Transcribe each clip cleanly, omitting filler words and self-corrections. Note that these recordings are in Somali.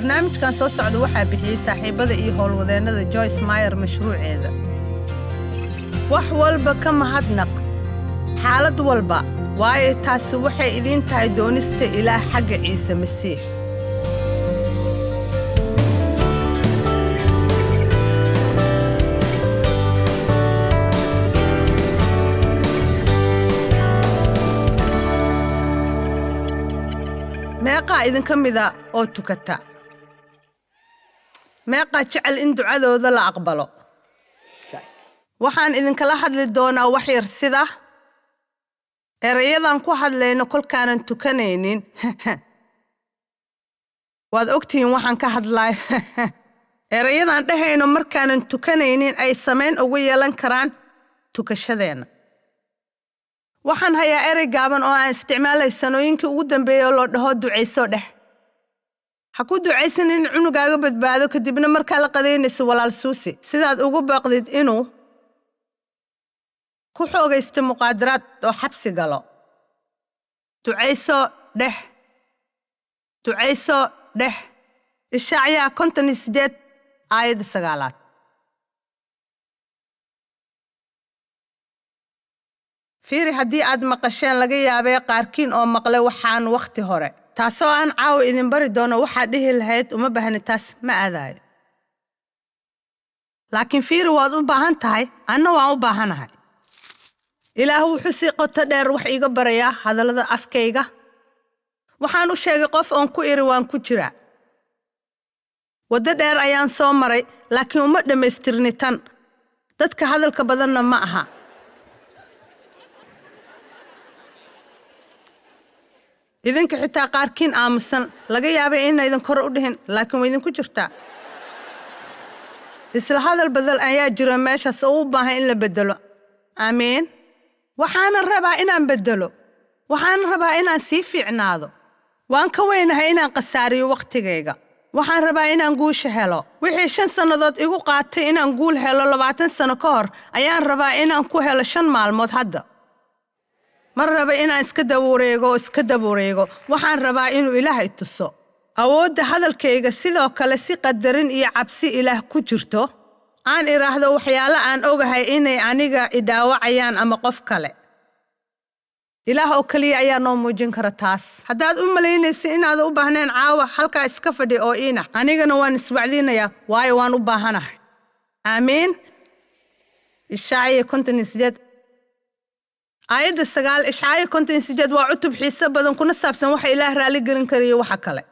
barnaamijkan soo socda waxaa bixiyey saaxiibada iyo howlwadeennada Joyce Meyer mashruuceeda. wax walba ka mahadnaq xaalad walba, waayo taasi waxay idin tahay doonista Ilaah xagga Ciise Masiix. meeqa idinka mida oo tukata? meeqa jecel in ducadooda la aqbalo? waxaan idinkala hadli doonaa wax yar sida erayadan ku hadlayno kolkaanan tukanaynin. waad ogtihiin waxaan ka hadlay. erayadan dhahayno markaanan tukanaynin ay samayn ugu yeelan karaan tukashadeena. waxaan hayaa erey gaaban oo aan isticmaalay sanooyinkii ugu dambeeyay loo dhaho ducayso dheh. ha ku ducaysan in cunugaaga badbaado kadibna markaa la qadaynayso walaal suusi sidaad ugu baaqdid inuu ku xoogaysto muqaadaraad oo xabsi galo. ducayso dheh. ducayso dheh. Ishacyaa 58 aayadda 9. fiiri haddii aad maqasheen laga yaabee qaarkiin oo maqlay waxaan wakhti hore taasoo aan caawa idin bari doono waxaad dhihi lahayd uma baahni taas ma aadaayo. laakiin fiiri waad u baahan tahay, anna waan u baahanahay. ilaah wuxuu si qoto dheer wax iiga barayaa hadallada afkayga. waxaan u sheegay qof oon ku iri waan ku jiraa. waddo dheer ayaan soo maray, laakiin uma dhammaystirni tan. dadka hadalka badanna ma aha. idinka xitaa qaarkiin aamusan laga yaabay inaydan kor u dhihin, laakiin way idinku jirtaa. isla hadal badal ayaa jira meeshaas oo u baahan in la beddelo. aamiin. waxaana rabaa inaan beddelo. waxaana rabaa inaan sii fiicnaado. waan ka weynahay inaan khasaariyo wakhtigayga. waxaan rabaa inaan guusha helo. wixii 5 sannadood igu qaatay inaan guul helo 20 sano ka hor ayaan rabaa inaan ku helo 5 maalmood hadda. mar raba inaan iska dabuureego. waxaan rabaa inuu Ilaahay tuso. awoodda hadalkayga sidoo kale si qadarin iyo cabsi Ilaah ku jirto. aan iraahdo waxyaalo aan ogahay inay aniga idaawacayaan ama qof kale. Ilaah oo kaliya ayaa noo muujin kara taas. haddaad u malaynaysa inaad u baahneen caawa halkaa iska fadhi oo iina. anigana waan iswacdinayaa, waayo waan u baahanahay. aamiin. Ishacya 58 aayadda 9. Ishacya 58 waa cutub xiiso badan kuna saabsan waxa Ilaah raali gelin kariyo waxa kale.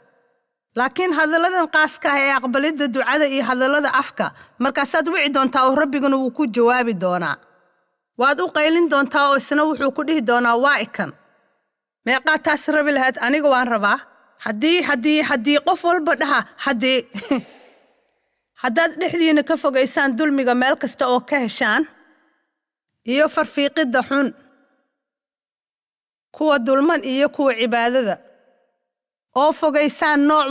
laakiin hadalladan qaaska ah ee aqbalidda ducada iyo hadallada afka markaasaad wici doontaa oo rabbiguna wuu ku jawaabi doonaa. waad u qaylin doontaa oo isna wuxuu ku dhihi doonaa waa ikan. meeqaa taas rabi lahayd? aniga waan rabaa. haddii qof walba dhaha haddii. haddaad dhexdiina ka fogaysaan dulmiga meel kasta oo ka heshaan iyo farfiiqidda xun, kuwa dulman iyo kuwa cibaadada, oo fogaysaan nooc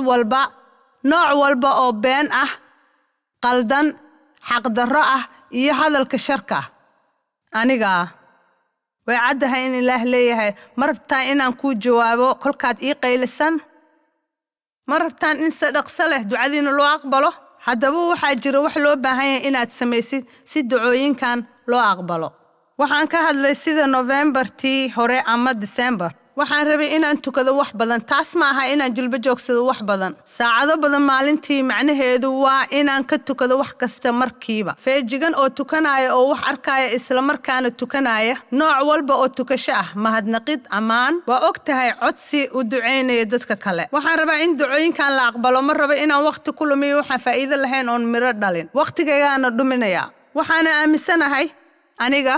walba oo been ah, qaldan, xaqdarro ah iyo hadalka sharka ah. aniga way caddahay in Ilaah leeyahay ma rabtaan inaan kuu jawaabo kolkaad ii qaylisan? ma rabtaan in si dhaqso leh ducadiina loo aqbalo? haddaba waxaa jira wax loo baahan yahay inaad samaysid si ducooyinkan loo aqbalo. waxaan ka hadlay sida Novembartii hore ama December. waxaan rabay inaan tukado wax badan. taas ma aha inaan jilba joogsado wax badan. saacado badan maalintii macnaheedu waa inaan ka tukado wax kasta markiiba. feejigan oo tukanaya oo wax arkaya isla markaana tukanaya. nooc walba oo tukasho ah, mahadnaqid, ammaan. waa og tahay codsi u ducaynaya dadka kale. waxaan rabaa in ducooyinkan la aqbalo. ma rabo inaan wakhti ku lumiyo waxaan faa'iido lahayn oon miro dhalin. wakhtigaygaana dhuminaya. waxaana aaminsanahay aniga.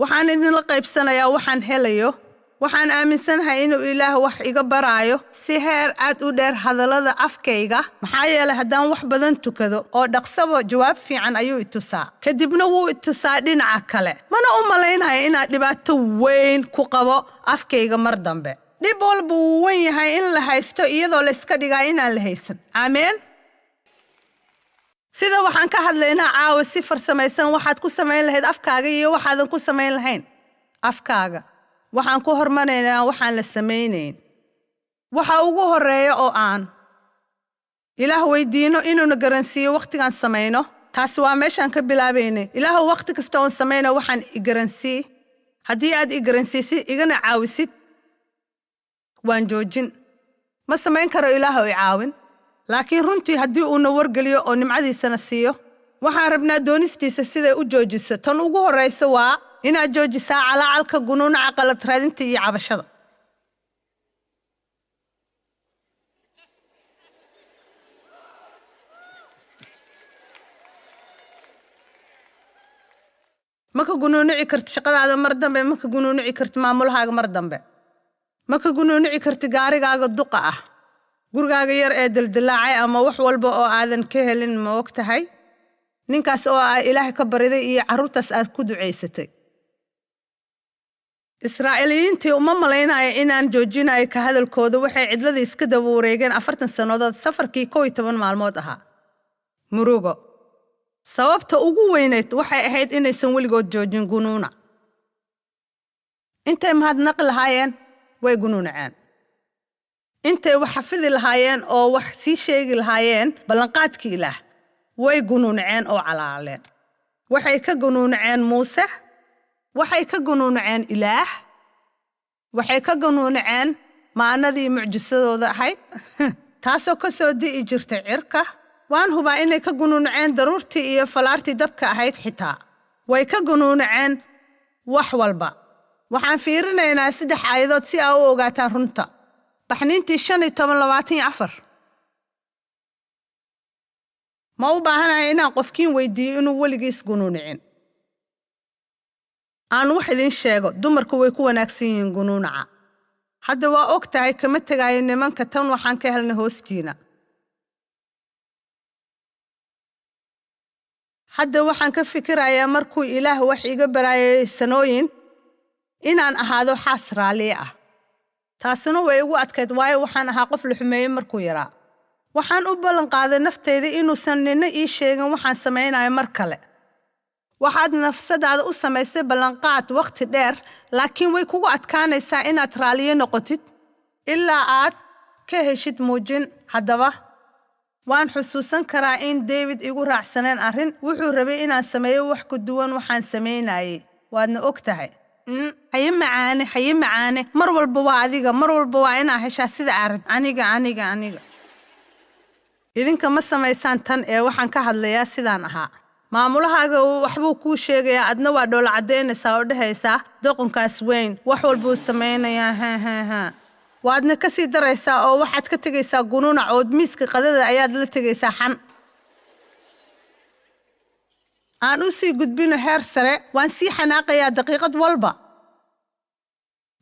waxaan idinla qaybsanayaa waxaan helayo. waxaan aaminsanahay inuu Ilaah wax iga baraayo si heer aad u dheer hadallada afkayga. maxaa yeelay haddaan wax badan tukado oo dhaqsabo jawaab fiican ayuu i tusaa. kadibna wuu i tusaa dhinaca kale. mana u malaynayo inaad dhibaato weyn ku qabo afkayga mar dambe. dhib walba wuu wen yahay in la haysto iyadoo la iska dhigaa inaan la haysan. aameen. sida waxaan ka hadlaynaa caawa si farsamaysan waxaad ku samayn lahayd afkaaga iyo waxaadan ku samayn lahayn afkaaga. waxaan ku hormaraynaa waxaan la samaynayn. waxa ugu horeeya oo aan ilaah weydiino inuuna garansiiyo waqtigaan samayno taasi waa meeshaan ka bilaabaynay ilaah waqti kasta oon samayno waxaan igaransii haddii aad igaransiisid igana caawisid waan joojin ma samayn karo ilaah oo i caawin laakiin runtii haddii uuna wargeliyo oo nimcadiisana siiyo waxaan rabnaa doonistiisa siday u joojiso tan ugu horraysa waa inaad joojisaa calaacalka gunuunaca qalad raadinta iyo cabashada maka gunuunici karti shaqadaada mar dambe maka gunuunici karti maamulahaaga mar dambe maka gunuunici karti gaarigaaga duqa ah gurigaaga yar ee dildilaacay ama wax walba oo aadan ka helin ma og tahay ninkaas oo ah ilaahay ka bariday iyo carruurtaas aad ku ducaysatay israa'iiliyiintii uma malaynaya inaan joojinayo ka hadalkooda waxay cidladii iska daba wareegeen 40 sannadood safarkii 11 maalmood ahaa murugo sababta ugu weynayd waxay ahayd inaysan weligood joojin gunuuna intay mahadnaqi lahaayeen way gunuunaceen intay wax xafidi lahaayeen oo wax sii sheegi lahaayeen ballanqaadkii ilaah way gunuunaceen oo calaaleen waxay ka gunuunaceen muuse waxay ka gunuunaceen ilaah waxay ka gunuunaceen maanadii mucjisadooda ahayd taasoo ka soo di'i jirtay cirka waan hubaa inay ka gunuunaceen daruurtii iyo falaartii dabka ahayd xitaa way ka gunuunaceen wax walba waxaan fiirinaynaa 3 aayadood si aa u ogaataan runta baxniintii 15:24 ma u baahanahay inaan qofkiin weydiiyo inuu weligiis gunuunicin aan wax idin sheego dumarku way ku wanaagsan yihiin gunuunaca hadda waa og tahay kama tegaayo nimanka tan waxaan ka helnay hoostiina hadda waxaan ka fikirayaa markuu ilaah wax iga baraayay sanooyin inaan ahaado xaas raaliye ah taasuna way igu adkayd waayo waxaan ahaa qof la xumeeyey markuu yaraa waxaan u ballan qaaday naftayda inuusan nina ii sheegin waxaan samaynayo mar kale waxaad nafsadaada u samaysay ballanqaad waqti dheer laakiin way kugu adkaanaysaa inaad raaliye noqotid ilaa aad ka heshid muujin haddaba waan xusuusan karaa in David igu raacsaneen arrin wuxuu rabay inaan sameeyo wax ku duwan waxaan samaynayay waadna og tahay haye macaane mar walba waa adiga mar walba waa inaa heshaa sida arrin aniga idinka ma samaysaan tan ee waxaan ka hadlayaa sidaan ahaa maamulahaaga waxbuu kuu sheegayaa adna waa dhoola cadaynaysaa oo dhahaysaa doqonkaas weyn wax walbuu samaynayaa waadna ka sii daraysaa oo waxaad ka tegaysaa gunuunac oo miiska qadada ayaad la tegaysaa xan aan u sii gudbino heer sare waan sii xanaaqayaa daqiiqad walba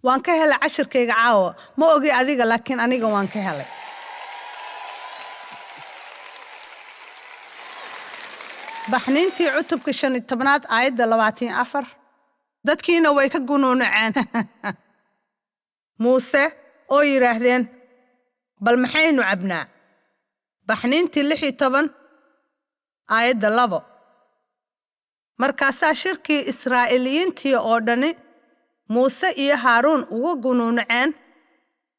waan ka helay cashirkayga caawa ma ogi adiga laakiin aniga waan ka helay baxniintii cutubka 15aad aayadda 24 dadkiina way ka gunuunaceen muuse oo yiraahdeen bal maxaynu cabnaa baxniintii 16 aayadda 2 markaasaa shirkii israa'iiliyiintii oo dhani muuse iyo haaruun uga gunuunaceen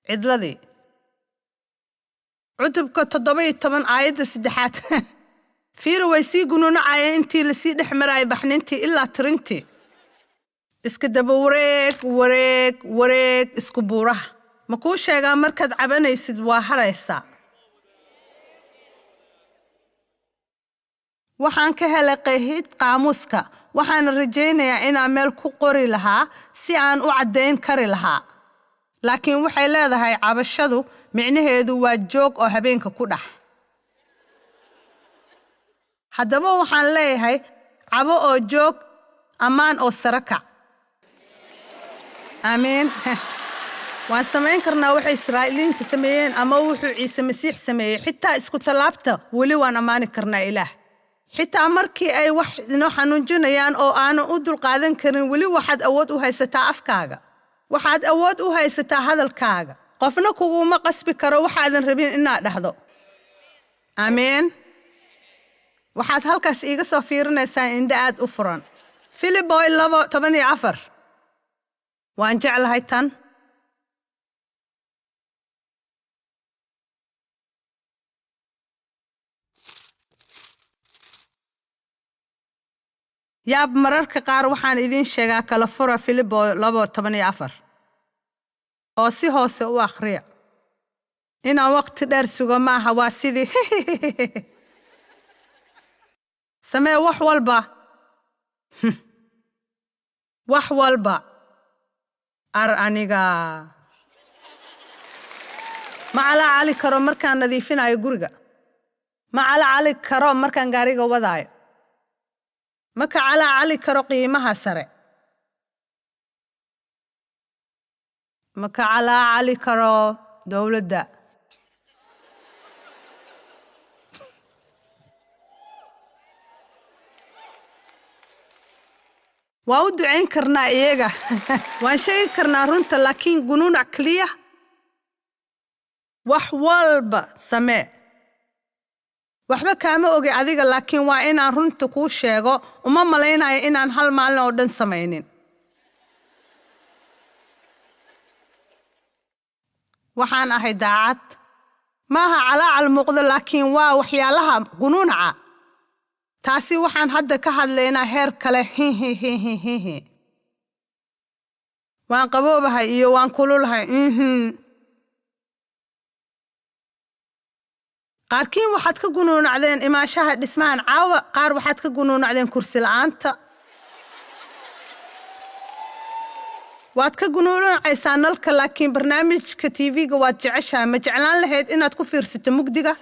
cidladii cutubka 17 aayadda 3 fiir way sii gunuunacayeen intii la sii dhex maray baxniintii ilaa tirintii iska daba wareeg isku buuraha ma kuu sheegaa markaad cabanaysid waa haraysaa waxaan ka helay qeexid qaamuuska waxaan rajaynayaa inaan meel ku qori lahaa si aan u caddayn kari lahaa laakiin waxay leedahay cabashadu micnaheedu waa joog oo habeenka ku dhax haddaba waxaan leeyahay cabo oo joog ammaan oo sare kac amiin waan samayn karnaa waxay israa'iiliyiinta sameeyeen ama wuxuu ciise masiix sameeyey xitaa isku talaabta weli waan ammaani karnaa ilaah xitaa markii ay wax inoo xanuujinayaan oo aanan u dulqaadan karin weli waxaad awood u haysataa afkaaga waxaad awood u haysataa hadalkaaga qofna kuguma qasbi karo waxaadan rabin inaad dhahdo amiin waxaad halkaas iiga soo fiirinaysaa indha aad u furan Filiboy 2:14 waan jeclahay tan yaab mararka qaar waxaan idin sheegaa kala fura Filibo 2:14 oo si hoose u akhriya inaan waqti dheer sugo maaha waa sidii samee wax walba ar aniga ma calaacali karo markaan nadiifinayo guriga ma calaacali karo markaan gaariga wadaayo ma ka calaacali karo qiimaha sare ma ka calaacali karo dowladda waa u ducayn karnaa iyaga waan sheegi karnaa runta laakiin gunuunac keliya wax walba samee waxba kaama ogi adiga laakiin waa inaan runta kuu sheego uma malaynayo inaan hal maalin oo dhan samaynin waxaan ahay daacad maaha calaacal muuqda laakiin waa waxyaalaha gunuunaca taasi waxaan hadda ka hadlaynaa heer kale waan qaboobahay iyo waan kululahay qaarkiin waxaad ka gunuunacdeen imaashaha dhismahan caawa qaar waxaad ka gunuunacdeen kursi la'aanta waad ka gunuunacaysaa nalka laakiin barnaamijka TV-ga waad jeceshahay ma jeclaan lahayd inaad ku fiirsato mugdiga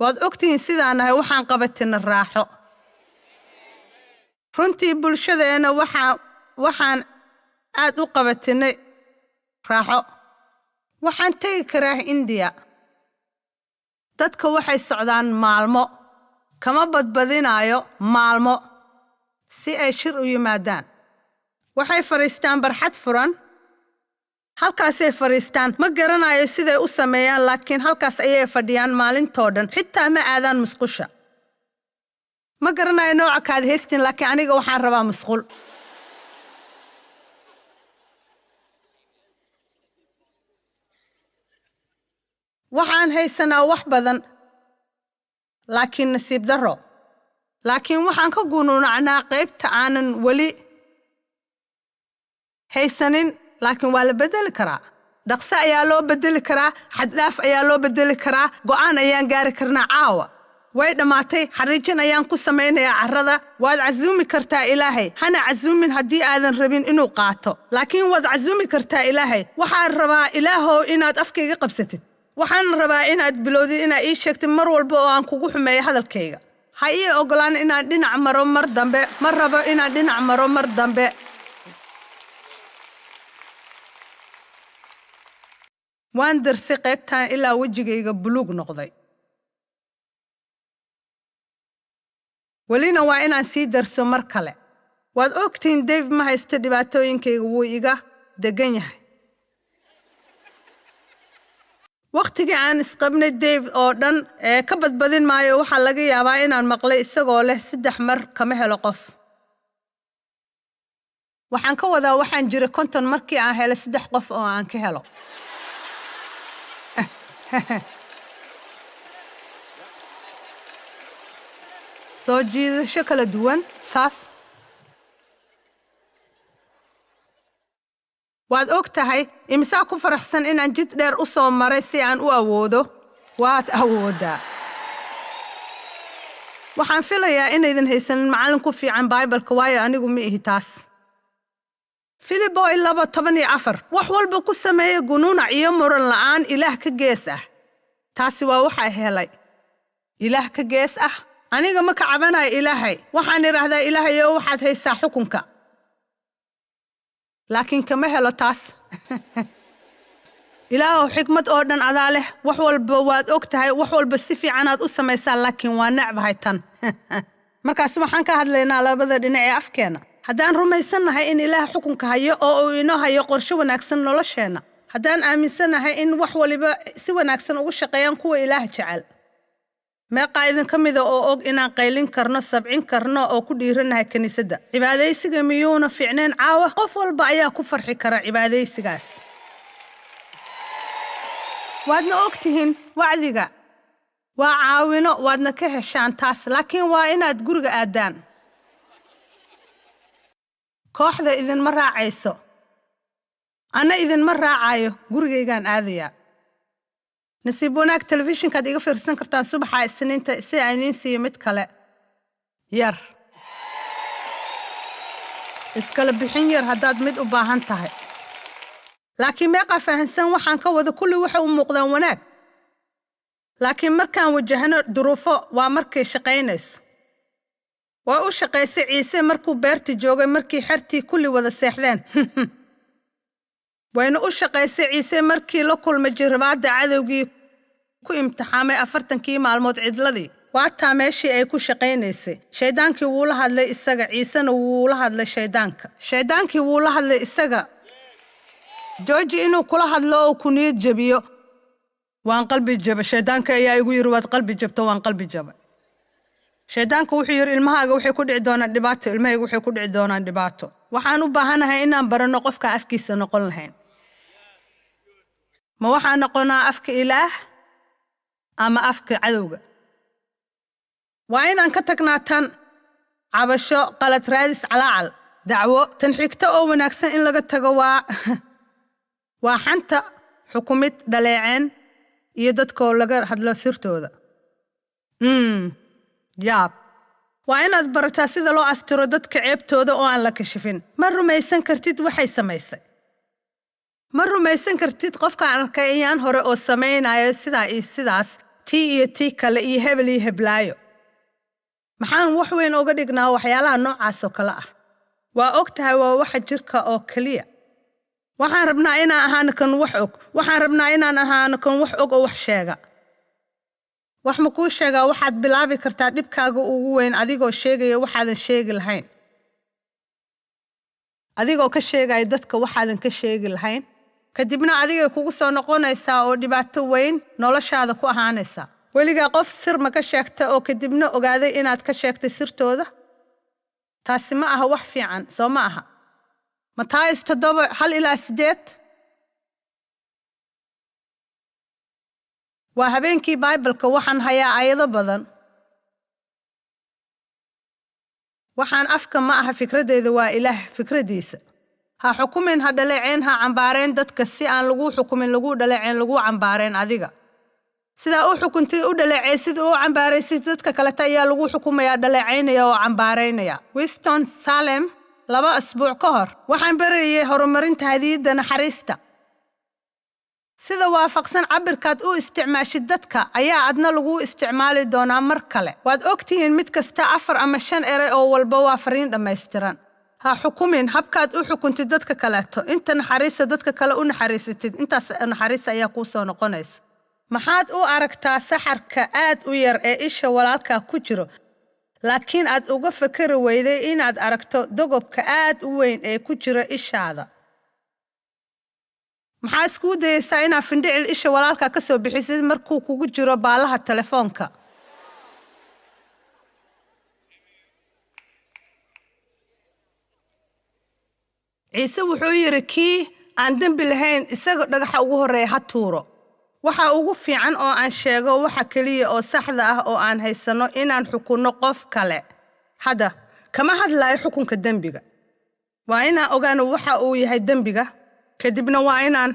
waad ogtihiin sidaanahay waxaan qabatina raaxo runtii bulshadeena waxaan aad u qabatinay raaxo waxaan tegi karaa India dadka waxay socdaan maalmo kama badbadinayo maalmo si ay shir u yimaadaan waxay fariistaan barxad furan halkaasay fariistaan ma garanayo siday u sameeyaan laakiin halkaas ayay fadhiyaan maalintoo dhan xitaa ma aadaan musqusha ma garanayo nooca kaad haystiin laakiin aniga waxaan rabaa musqul waxaan haysanaa wax badan laakiin nasiib darro laakiin waxaan ka gunuunacnaa qaybta aanan weli haysanin laakiin waa la bedeli karaa dhaqso ayaa loo bedeli karaa xaddhaaf ayaa loo bedeli karaa go'aan ayaan gaari karnaa caawa way dhammaatay xariijin ayaan ku samaynayaa carrada waad casuumi kartaa ilaahay hana casuumin haddii aadan rabin inuu qaato laakiin waad casuumi kartaa ilaahay waxaan rabaa ilaahow inaad afkayga qabsatid waxaan rabaa inaad bilowdid inaad ii sheegtid mar walba oo aan kugu xumeeyo hadalkayga ha ii ogolaan inaan dhinac maro mar dambe ma rabo inaan dhinac maro mar dambe waan darsay qaybtaan ilaa wejigayga buluug noqday welina waa inaan sii darso mar kale waad ogtiin Dave ma haysto dhibaatooyinkayga wuu iga degan yahay waqtigii aan isqabnay Dave oo dhan ka badbadin maayo waxa laga yaabaa inaan maqlay isagoo leh 3 mar kama helo qof waxaan ka wadaa waxaan jiray 50 markii aan helay 3 qof oo aan ka helo soo jiidasho kala duwan saas waad og tahay imisa ku faraxsan inaan jid dheer u soo maray si aan u awoodo waad awoodaa waxaan filayaa inaydan haysanin macallin ku fiican Bible-ka waayo anigu ma ihi taas Filibo 2:14 wax walba ku sameeya gunuunac iyo muran la'aan ilaah ka gees ah taasi waa waxa helay ilaah ka gees ah aniga ma ka cabanayo ilaahay waxaan iraahdaa ilaahay oo waxaad haysaa xukunka laakiin kama helo taas ilaahow xikmad oo dhan adaa leh wax walba waad og tahay wax walba si fiican aad u samaysaa laakiin waa necbahay tan markaas waxaan ka hadlaynaa labada dhinac ee afkeena haddaan rumaysanahay in ilaah xukunka hayo oo uu inoo hayo qorshe wanaagsan nolosheena haddaan aaminsanahay in wax waliba si wanaagsan ugu shaqeeyaan kuwa ilaah jecel meeqa idin ka mid oo og inaan qaylin karno sabcin karno oo ku dhiiranahay kaniisadda cibaadaysiga miyuuna fiicneen caawa qof walba ayaa ku farxi kara cibaadaysigaas waadna ogtihiin wacdiga waa caawino waadna ka heshaan taas laakiin waa inaad guriga aadaan kooxda idinma raacayso ana idinma raacayo gurigaygaan aadayaa nasiib wanaag telefishinkaad iga fiirsan kartaan subaxa isniinta si aan idiin siiyo mid kale yar iskala bixin yar haddaad mid u baahan tahay laakiin meeqa fahansan waxaan ka wada kulli waxa u muuqdaan wanaag laakiin markaan wajahno duruufo waa markay shaqaynayso waa u shaqaysay ciise markuu beerti joogay markii xertii kulli wada seexdeen wayna u shaqaysay ciise markii la kulmay jirbaadda cadowgii ku imtixaamay 40 maalmood cidladii waataa meeshii ay ku shaqaynaysay shaydaankii wuu la hadlay isaga ciisena wuu la hadlay shaydaankii wuu la hadlay isaga jooji inuu kula hadlo oo ku niyad jabiyo waan qalbi jaba shaydaanka ayaa igu yiri waad qalbi jabto waan qalbi jaba shaydaanku wuxuu yiri ilmahaaga waxay ku dhici doonaan dhibaato ilmahayga waxay ku dhici doonaan dhibaato waxaan u baahanahay inaan barano qofka afkiisa noqon lahayn ma waxaan noqonaa afka ilaah ama afka cadowga waa inaan ka tagnaa tan cabasho qalad raadis calaacal dacwo tan xigta oo wanaagsan in laga tago waa xanta xukumid dhaleeceen iyo dadkoo laga hadlo sirtooda yaab waa inaad barataa sida loo astiro dadka ceebtooda oo aan la kashifin ma rumaysan kartid waxay samaysay ma rumaysan kartid qofkaan arkay ayaan hore oo samaynayo sidaa iyo sidaas tii iyo tii kale iyo hebel iyo heblaayo maxaan wax weyn uga dhignaa waxyaalaha noocaas oo kale ah waa og tahay waa waxa jirka oo keliya waxaan rabnaa inaan ahaano kan wax og waxaan rabnaa inaan ahaano kan wax og oo wax sheega wax ma kuu sheegaa waxaad bilaabi kartaa dhibkaaga ugu weyn adigoo sheegaya waxaadan sheegi lahayn adigoo ka sheegaya dadka waxaadan ka sheegi lahayn kadibna adigay kugu soo noqonaysaa oo dhibaato weyn noloshaada ku ahaanaysaa weligaa qof sir ma ka sheegta oo kadibna ogaaday inaad ka sheegtay sirtooda taasi ma aha wax fiican soo ma aha Mataayis 7:1-8 waa habeenkii Bible-ka waxaan hayaa aayado badan waxaan afka ma aha fikradeeda waa ilaah fikradiisa ha xukumin ha dhaleeceen ha cambaareen dadka si aan lagu xukumin lagu dhaleeceen lagu cambaareen adiga sida uu xukuntay u dhaleecay sida uu cambaaray si dadka kale ayaa lagu xukumayaa dhaleecaynaya oo cambaareynaya Winston Salem 2 asbuuc ka hor waxaan barayay horumarinta hadiyadda naxariista sida waafaqsan cabirkaad u isticmaashid dadka ayaa adna lagu isticmaali doonaa mar kale waad ogtihiin mid kasta 4 ama 5 eray oo walba waa fariin dhammaystiran ha xukumin habkaad u xukuntid dadka kaleeto inta naxariista dadka kale u naxariisatid intaas naxariis ayaa kuu soo noqonaysa maxaad u aragtaa saxarka aad u yar ee isha walaalka ku jiro laakiin aad uga fakari weyday inaad aragto dogobka aad u weyn ee ku jira ishaada maxaa isku dayaysaa inaad findhicil isha walaalka ka soo bixisid markuu kugu jiro baalaha telefoonka ciise wuxuu yiri kii aan dembi lahayn isaga dhagaxa ugu horeeya ha tuuro waxa ugu fiican oo aan sheego waxa kaliya oo saxda ah oo aan haysano inaan xukunno qof kale hada kama hadlayo xukunka dembiga waa inaan ogaano waxa uu yahay dembiga kadibna waa inaan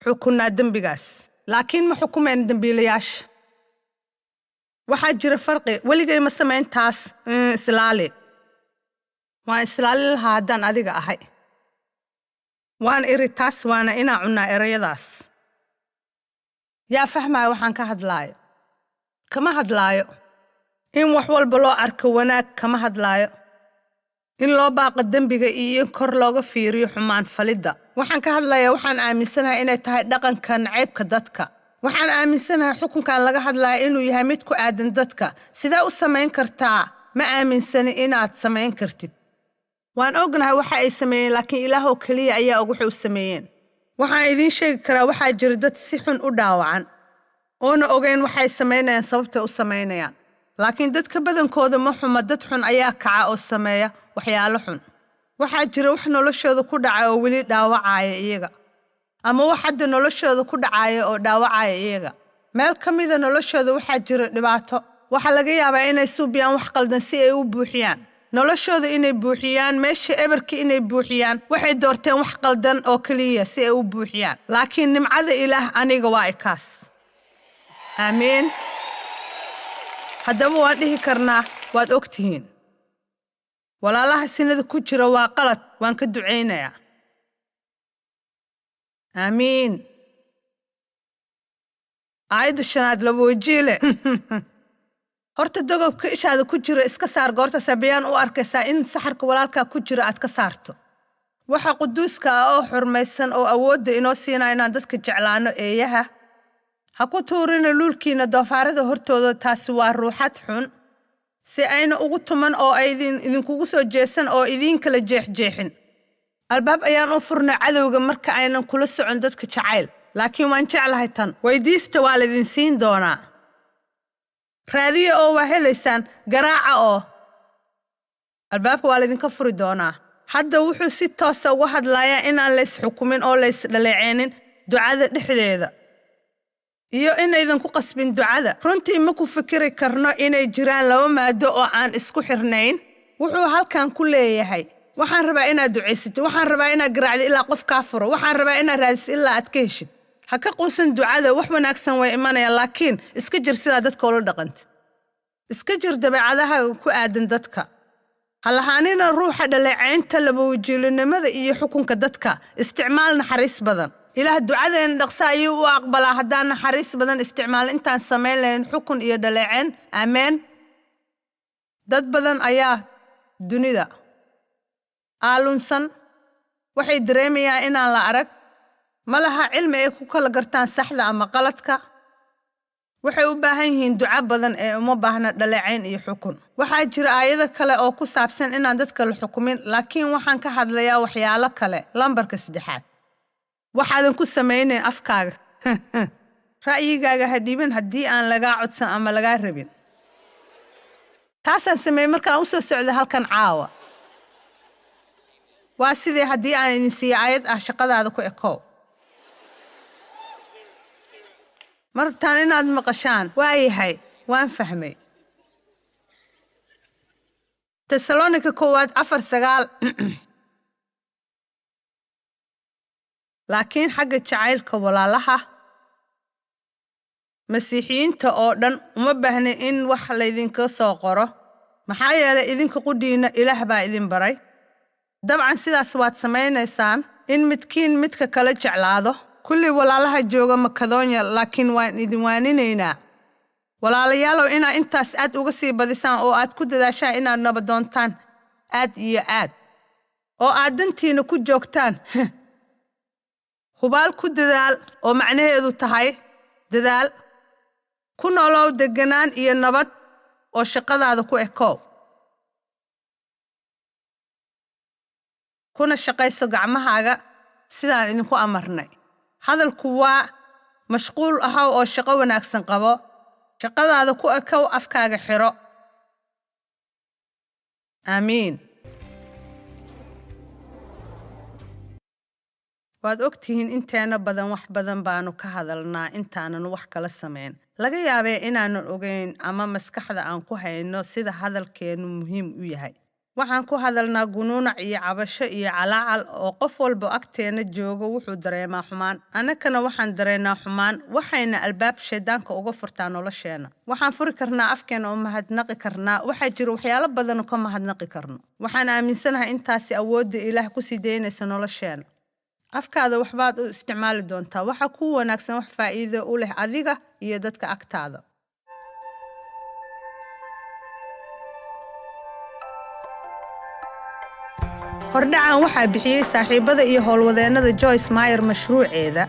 xukunnaa dembigaas laakiin ma xukumayno dembiilayaasha waxaa jira farqi weligay ma samayn taas islaali waan islaali lahaa haddaan adiga ahay waan iri taas waana inaan cunnaa erayadaas yaa fahmaya waxaan ka hadlaayo kama hadlaayo in wax walba loo arko wanaag kama hadlaayo in loo baaqo dembiga iyo in kor looga fiiriyo xumaan falidda waxaan ka hadlayaa waxaan aaminsanahay inay tahay dhaqanka nacaybka dadka waxaan aaminsanahay xukunkan laga hadlayo inuu yahay mid ku aadan dadka sidee u samayn kartaa ma aaminsani inaad samayn kartid waan ognahay waxa ay sameeyeen laakiin ilaahoo keliya ayaa og waxay u sameeyeen waxaan idiin sheegi karaa waxaa jira dad si xun u dhaawacan oona ogeyn waxay samaynayaan sababtay u samaynayaan laakiin dadka badankooda ma xuma dad xun ayaa kaca oo sameeya waxyaalo xun waxaa jira wax noloshooda ku dhaca oo weli dhaawacaya iyaga ama wax hadda noloshooda ku dhacaya oo dhaawacaya iyaga meel ka mida noloshooda waxaa jira dhibaato waxa laga yaabaa inay suubiyaan wax qaldan si ay u buuxiyaan noloshooda inay buuxiyaan meesha ebarkii inay buuxiyaan waxay doorteen wax qaldan oo kaliya si ay u buuxiyaan laakiin nimcada ilaah aniga waa ikaas aamiin haddaba waan dhihi karnaa waad ogtihiin walaalaha sinada ku jira waa qalad waan ka ducaynayaa aamiin aayadda 5 laba wajiile horta dogobka ishaada ku jira iska saar goorta sabayaan u arkaysaa in saxarka walaalka ku jira aad ka saarto waxa quduuska ah oo xurmaysan oo awoodda inoo siinaa inaan dadka jeclaano eeyaha ha ku tuurina luulkiina doofaarada hortooda taasi waa ruuxad xun si ayna ugu tuman oo ay idinkugu soo jeesan oo idin kala jeexjeexin albaab ayaan u furnay cadowga marka aynan kula socon dadka jacayl laakiin waan jeclahay tan weydiista waa laydin siin doonaa raadiyo oo waa helaysaan garaaca oo albaabka waa laydinka furi doonaa hadda wuxuu si toosa uga hadlayaa inaan lays xukumin oo lays dhaleeceenin ducada dhexdeeda iyo inaydan ku qasbin ducada runtii ma ku fikiri karno inay jiraan laba maado oo aan isku xirnayn wuxuu halkan ku leeyahay waxaan rabaa inaad ducaysatid waxaan rabaa inaad garaacdo ilaa qof kaa furo waxaan rabaa inaad raadisid ilaa aad ka heshid ha ka quusan ducada wax wanaagsan way imanayaan laakiin iska jir sidaa dadka ula dhaqantid iska jir dabeecadaha ku aadan dadka ha lahaanina ruuxa dhaleecaynta laba wajiilinimada iyo xukunka dadka isticmaal naxariis badan ilaah ducadeena dhaqso ayuu u aqbalaa haddaan naxariis badan isticmaal intaan samayn lahayn xukun iyo dhaleecayn aameen dad badan ayaa dunida aalunsan waxay dareemayaan inaan la arag ma laha cilmi ay ku kala gartaan saxda ama qaladka waxay u baahan yihiin duco badan ee uma baahna dhaleecayn iyo xukun waxaa jira aayado kale oo ku saabsan inaan dadka la xukumin laakiin waxaan ka hadlayaa waxyaalo kale lambarka 3 waxaadan ku samaynayn afkaaga ra'yigaaga ha dhiibin haddii aan lagaa codsan ama lagaa rabin taasaan sameeyey markaan u soo socda halkan caawa waa sidee haddii aan idin siiyo aayad ah shaqadaada ku ekow ma rabtaan inaad maqashaan waayahay waan fahmay Tesalonika 1:4-9 laakiin xagga jacaylka walaalaha masiixiyiinta oo dhan uma baahna in wax laydinka soo qoro maxaa yeelay idinka qudhiina ilaah baa idin baray dabcan sidaas waad samaynaysaan in midkiin midka kala jeclaado kulli walaalaha jooga Makedoniya laakiin waan idin waaninaynaa walaalayaalow inaa intaas aad uga sii badisaan oo aad ku dadaashaan inaad nabadoontaan aad iyo aad oo aad dantiina ku joogtaan hubaal ku dadaal oo macnaheedu tahay dadaal ku noolow deganaan iyo nabad oo shaqadaada ku ekow kuna shaqayso gacmahaaga sidaan idinku amarnay hadalku waa mashquul ahaw oo shaqo wanaagsan qabo shaqadaada ku ekow afkaaga xiro aamiin waad ogtihiin inteena badan wax badan baanu ka hadalnaa intaanan wax kala samayn laga yaabee inaanan ogeyn ama maskaxda aan ku hayno sida hadalkeenu muhiim u yahay waxaan ku hadalnaa gunuunac iyo cabasho iyo calaacal oo qof walba agteena joogo wuxuu dareemaa xumaan annagana waxaan dareennaa xumaan waxayna albaab shaydaanka uga furtaa nolosheena waxaan furi karnaa afkeena oo mahadnaqi karnaa waxaa jira waxyaalo badan oo ka mahadnaqi karno waxaan aaminsanahay intaasi awoodda ilaah ku sii daynaysa nolosheena afkaada waxbaad u isticmaali doontaa waxa ku wanaagsan wax faa'iido u leh adiga iyo dadka agtaada hordhacan waxaa bixiyey saaxiibada iyo howlwadeennada Joyce Meyer mashruuceeda